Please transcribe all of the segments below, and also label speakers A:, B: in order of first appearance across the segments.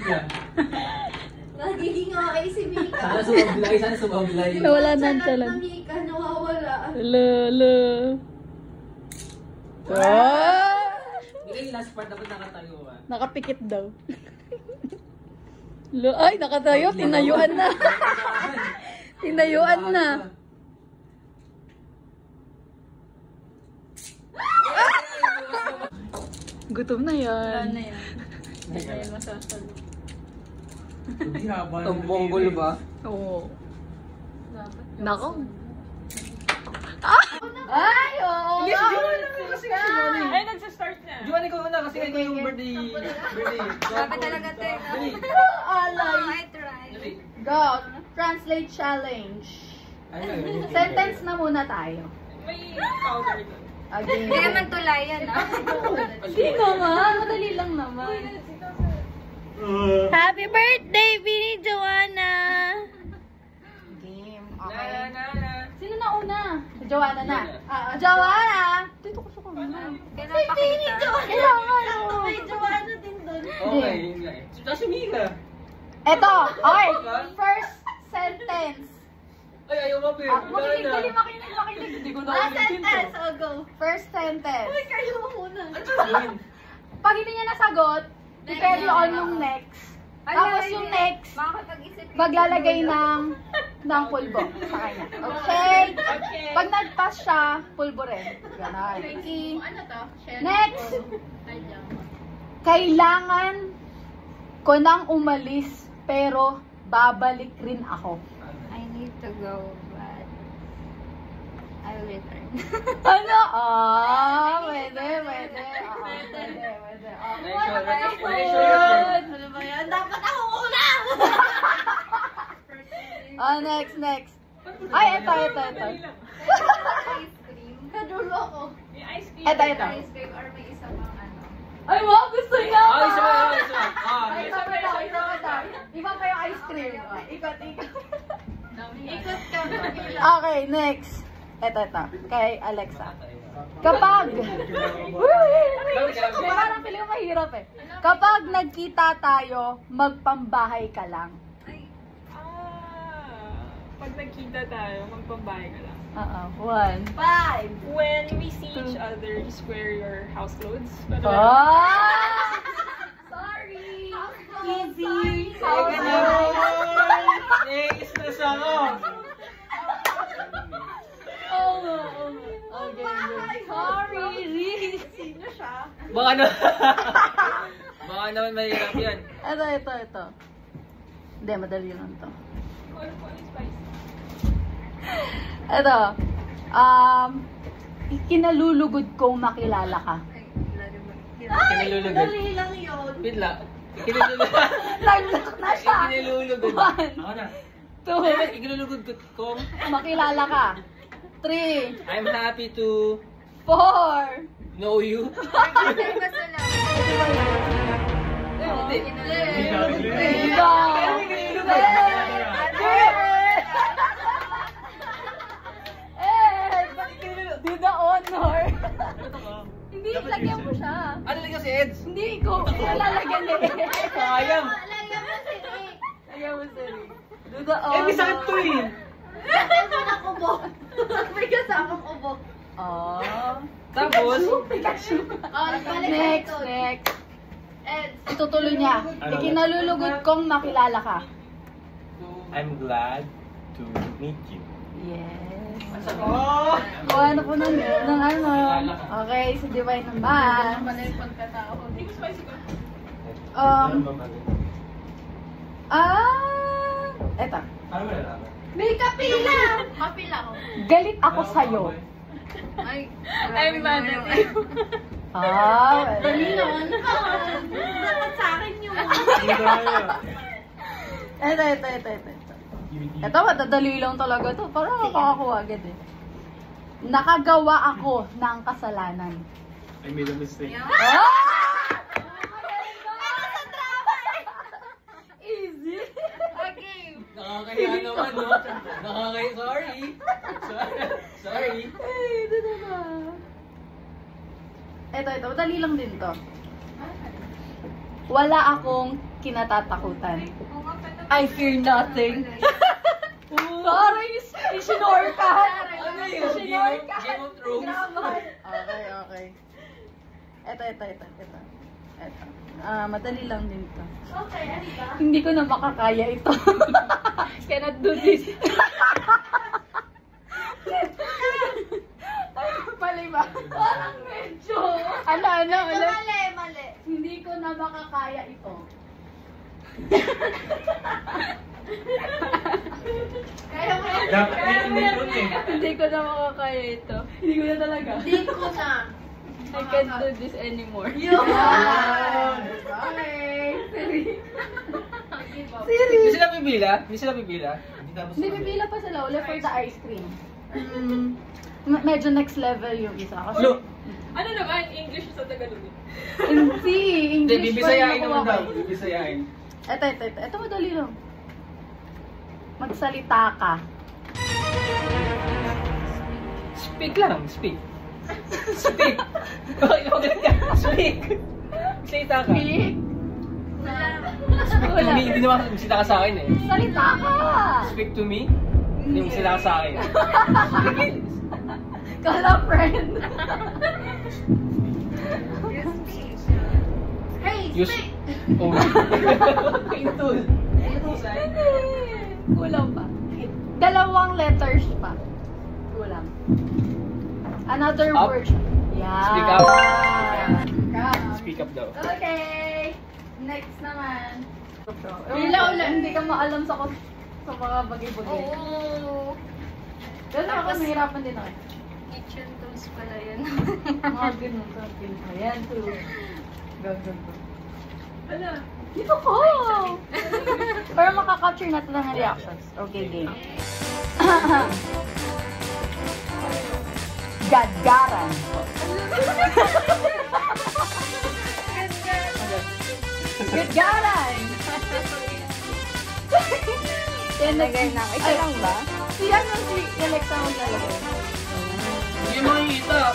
A: Mika.
B: Nagiging okay si Mika.
A: Sana sumablay.
C: Nawala na ang
B: Chalat
C: chalat.
B: na Mika, nawawala.
C: Lala.
A: Hindi yung last part dapat nakatayo ah.
C: Nakapikit daw. Ay, nakatayo. Tinayuan na. Tinayuan na. Gutom na yan.
B: Ano yan? Ay, masasalo.
A: Ang bonggol ba?
C: Oo.
B: Dapat
C: Nako. Ay, oo.
A: Yes, Joanne naman kasi si Joanne.
D: Ay, nagsa-start na.
A: Joanne, ikaw na kasi ikaw yung birthday.
B: Dapat talaga tayo.
A: Dali.
B: I try.
A: Dali.
C: Go. Translate challenge.
A: Ayun.
C: Sentence na muna tayo.
D: May powder doon.
C: Again.
B: Hindi naman tulayan, ah.
C: Hindi naman. Madali lang naman. Happy birthday, Bini Joanna! Game. Okay. Sino na una? Joanna na. Joanna! Dito ko sa kamay.
B: Pinapakita.
C: Kailangan mo.
B: May Joanna din doon.
A: Okay, yun nga eh. Kasi Mika.
C: Eto. Okay. First sentence.
A: Ay, ayaw mapir.
C: Makinig, dali, makinig.
A: Hindi ko
B: Last
A: narinig
B: sentence,
A: to.
B: I'll go.
C: First sentence.
B: Uy, kayo muna.
C: Pag hindi niya nasagot, i-carry on yung next. Tapos yung next,
B: Makakapag-isip.
C: maglalagay ng pulbo sa kanya. Okay? Pag nag-pass siya, pulbo rin. Ganon.
B: Ano to?
C: Next! Kailangan ko nang umalis, pero babalik rin ako.
B: I need to go, but I will return.
C: Ano? Pwede. Pwede.
B: Ano ba yan? Dapat ako una!
C: Next. Ay, ito.
B: Ice cream. Kadulo ko.
D: May ice cream.
C: Ito.
B: Ice cream or may isa pang ano.
C: Ay, wow, gusto niya!
A: Ay, isa pa.
C: Ay, isa pa. Iba pa yung ice cream. Ikot.
B: Ikot ka pa nila.
C: Okay, next. Ito. Kay Alexa. Kapag... Parang feeling ko mahirap eh. Kapag nagkita tayo, magpambahay ka lang.
D: Pag nagkita tayo, magpambahay ka lang.
C: One. 5.
D: When we see each other, just wear your house clothes.
C: Sorry!
B: Easy.
A: Next na sa ako.
C: Sorry!
B: Sino siya?
A: Baka naman mahirap yan.
C: Ito. Hindi, madali lang to. Ito. Kinalulugod kong makilala ka.
A: Kinalulugod.
B: Dali lang yun.
A: Pitla. Kinalulugod.
C: Nag-lock na siya!
A: Kinalulugod.
C: 1,
A: Ako na.
C: 2,
A: Kinalulugod kong.
C: makilala ka. 3,
A: I'm happy to
C: 4.
A: know you.
B: Kasi basta lang.
A: Hindi.
C: Dida honor. Hindi, lagyan mo siya.
A: Ano lang si Eds?
C: Hindi, ikaw. Lalagyan ni
A: Sayang.
B: Lagyan mo si Rick.
C: Lagyan mo si Rick. Dida honor.
A: Eh, may sakit to eh.
B: Kasama na kubo. May kasamang kubo.
A: Tapos,
C: Pikachu.
B: Balik
C: Next.
B: Eds.
C: Itutuloy niya. Ikinalulugod kong makilala ka.
E: I'm glad to meet you.
C: Yes.
A: oh!
C: Ano po ng ano. Okay, si Divine naman.
B: Pala yung pagkatao.
C: Eto.
E: Ano mo nalaman?
B: May kapila! Kapila ko.
C: Galit ako sa'yo.
B: Ay,
D: I'm mad at you.
B: Dali naman. Dapat sa akin yun.
C: Ito. Ito, madadali lang talaga to. Parang makakakuha agad eh. Nakagawa ako ng kasalanan.
E: I made a mistake.
C: Easy.
B: Okay.
A: Nakakaya naman, no? Nakakaya, sorry. Sorry.
C: Dito na. Ito. Madali lang din to. Wala akong kinatatakutan? I fear nothing. Sorry, isinore ka.
A: Ano yun? Game of Thrones?
C: Okay. Ito. Madali lang din ito.
B: Okay, ano ba?
C: Hindi ko na makakaya ito. Cannot do this. Mali ba? Parang medyo. Ano?
B: Mali.
C: Hindi ko na makakaya ito.
B: Kaya mo yan.
E: Dapat yun eh.
D: Hindi ko na makakaya ito.
C: Hindi ko na talaga.
B: Hindi ko na.
D: I can't do this anymore.
B: Yun!
A: Hindi sila pipila? Hindi sila pipila?
C: Hindi, pipila pa sila ulit for the ice cream. Medyo next level yung isa. Kasi,
A: Look!
D: Ano naman? English sa Tagalog.
C: hindi,
A: Hindi,
C: English
A: bibisayain
C: pa rin
A: naman
C: nakuha
A: daw.
C: ko.
A: Bibisayain.
C: Ito madali lang. Magsalita ka.
A: Speak lang, speak. Speak! Okay, ka. Speak! Salita ka.
C: Speak.
A: Speak to me. Hindi naman magsalita ka sa akin eh.
C: Salita ka!
A: Speak to me? Hindi mo magsalita ka sa akin.
C: Kala friend.
B: Hey,
A: Use...
B: speak!
A: Oh. Pintul.
C: Kulang pa. 2 letters pa. Kulang. Another
A: Up.
C: word. Yeah.
A: Speak up.
C: Speak up.
A: Speak up daw.
C: Okay. Next naman.
B: Ulan.
C: Hindi ka maalam sa mga bagay-bagay.
B: Oo.
C: Pero ako, nahirapan din ako.
B: Kitchen tools pala yun.
C: Mga ganun. Ayan, two. Go.
D: Ala.
C: Dito ko! Para makaka-capture natin ang reactions. Okay, game. Gadgaran. Gadgaran!
B: Lagay na. Ito lang ba?
C: Si Alexa mo lalagay.
A: Hindi mo makikita.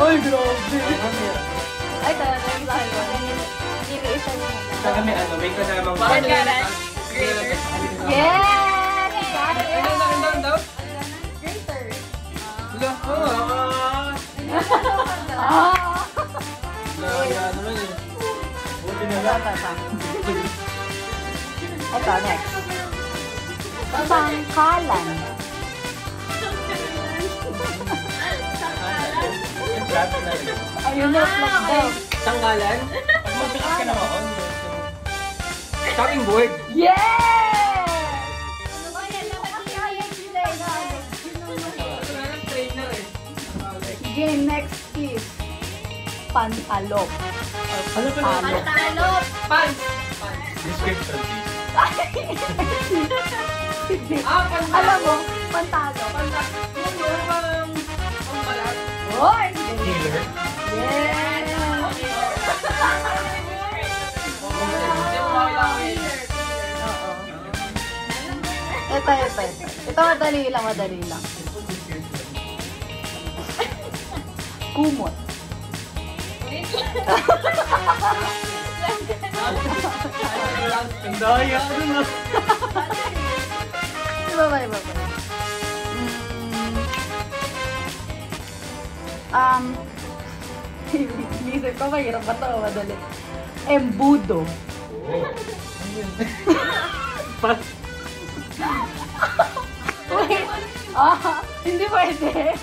C: Oy, grabe!
B: Ay, talagang sa akin. Iniisa niya na.
E: Saka may kasamang
A: Parang
D: Gadgaran.
C: Yes!
A: Ano daw?
C: Greater!
A: Wala.
C: Ah!
A: Kaya naman eh.
E: Buti na lang.
C: Ito, next. Sangkalan. Ayun na, flag daw.
A: Tanggalan?
E: Pag masikat ka naman.
A: Chopping board.
C: Yes!
B: Ano ba yan?
C: Nakakaya sila eh, Alex.
A: Trainer eh.
C: Game next is pantalok.
E: Ano pa na?
B: Pantalop!
A: Pants!
E: Description, please.
C: Alam mo, pantalok.
A: Yung parang pambalat.
C: Hoy!
E: Healer.
C: Yes!
A: Hindi mo makilala eh.
C: Oo. Ito. Ito madali lang. Kumot.
E: Ang daya. Ano na?
C: Ibabay. Isip ko, mahirap ba ito o madali? Embudo.
E: Pas.
C: Wait. Hindi pwede.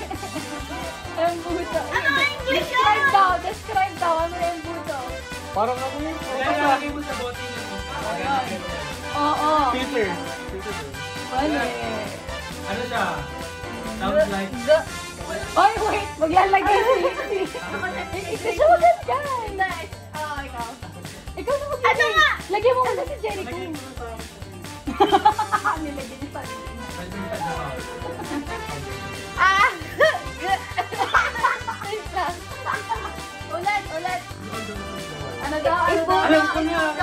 C: Embudo. Describe daw. Ano yung embudo?
A: Parang ako yun.
E: Lalagay mo sa bote niya.
C: Oo.
E: Filter.
C: Mali.
E: Ano siya? Sounds like...
C: Oy, wait! Maglalagay si... Ikaw siya magandyan!
B: Ikaw.
C: Ikaw na maglagay. Ano nga? Lagyan mo muna si Jericho.
E: Lagay mo sa...
C: Nilagyan niya sa akin. Ulit. Ano daw?
E: Alam ko na.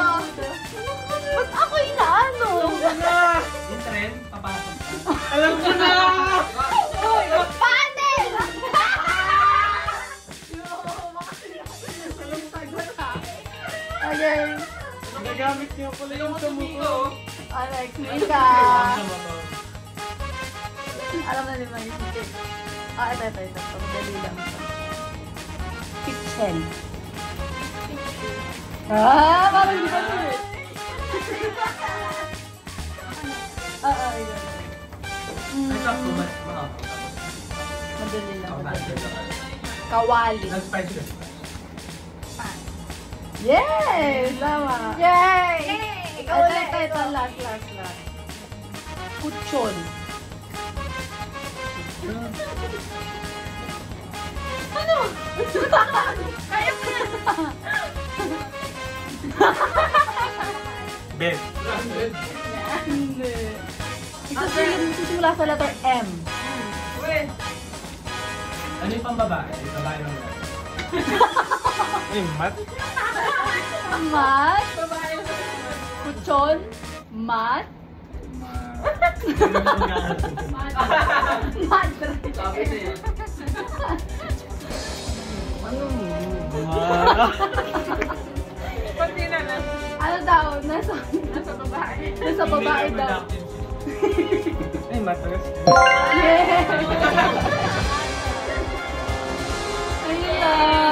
C: Ba't ako inaano?
E: Yung trend, papasok ka. Alam ko na!
C: Uy! Panel! Alex, Mika. Alam na din mo yung kitchen. Ito. Dali lang ito. Kitchen. Parang di ba ito eh? Ito.
E: Ay, sakto, mas mahaba.
C: Madali lang.
E: Madali lang.
C: Kawali.
E: Nag-spice ka.
C: Yes! Tama.
B: Yay! Ikaw ulit.
C: Ito. Last. Kutsyon.
E: Bed.
C: Hindi. Ito sa letter M.
E: Ano yung pambabae? Babae lang yan. Ay, mat?
C: Mat. Kutsyon. Mat. Madre.
A: Sabi na yun.
D: Pati na na.
C: Ano daw? Nasa
D: babae.
C: Nasa babae daw.
E: Ay, matras.
C: Yeah! Ayun lang.